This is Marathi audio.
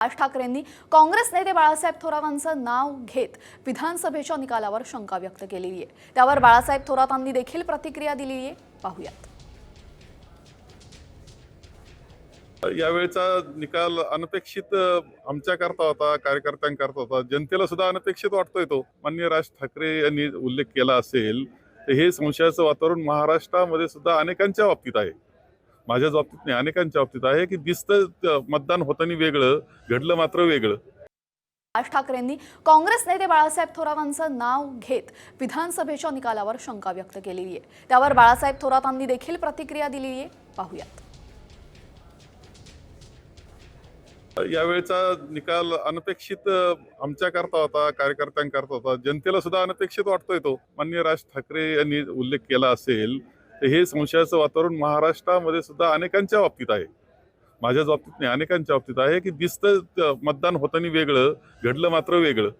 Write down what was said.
राज ठाकरेंनी काँग्रेस नेते बाळासाहेब थोरातांचं नाव घेत विधानसभेच्या निकालावर शंका व्यक्त केलेली आहे। त्यावर बाळासाहेब थोरातांनी देखील प्रतिक्रिया दिली आहे। पाहूयात। यावेळचा निकाल अनपेक्षित आमच्याकरता होता, कार्यकर्त्यांकरता होता, जनतेला सुद्धा अनपेक्षित वाटतोय। तो माननीय राज ठाकरे यांनी उल्लेख केला असेल तर हे संशयाचं वातावरण महाराष्ट्रामध्ये सुद्धा अनेकांच्या बाबतीत आहे। माझ्याच बाबतीत नाही, अनेकांच्या बाबतीत आहे की दिसतं मतदान होताना वेगळं, घडलं मात्र वेगळं। राज ठाकरेंनी काँग्रेस नेते बाळासाहेब थोरातांचं नाव घेत विधानसभेच्या निकालावर शंका व्यक्त केलेली आहे। त्यावर बाळासाहेब थोरातांनी देखील प्रतिक्रिया दिली आहे। पाहूयात। यावेळचा निकाल अनपेक्षित आमच्याकरता होता, कार्यकर्त्यांकरता होता, जनतेला सुद्धा अनपेक्षित वाटतोय। तो माननीय राज ठाकरे यांनी उल्लेख केला असेल तर हे संशयाचं वातावरण महाराष्ट्रामध्ये सुद्धा अनेकांच्या बाबतीत आहे। माझ्याच बाबतीत नाही, अनेकांच्या बाबतीत आहे की दिसतं मतदान होताना वेगळं, घडलं मात्र वेगळं।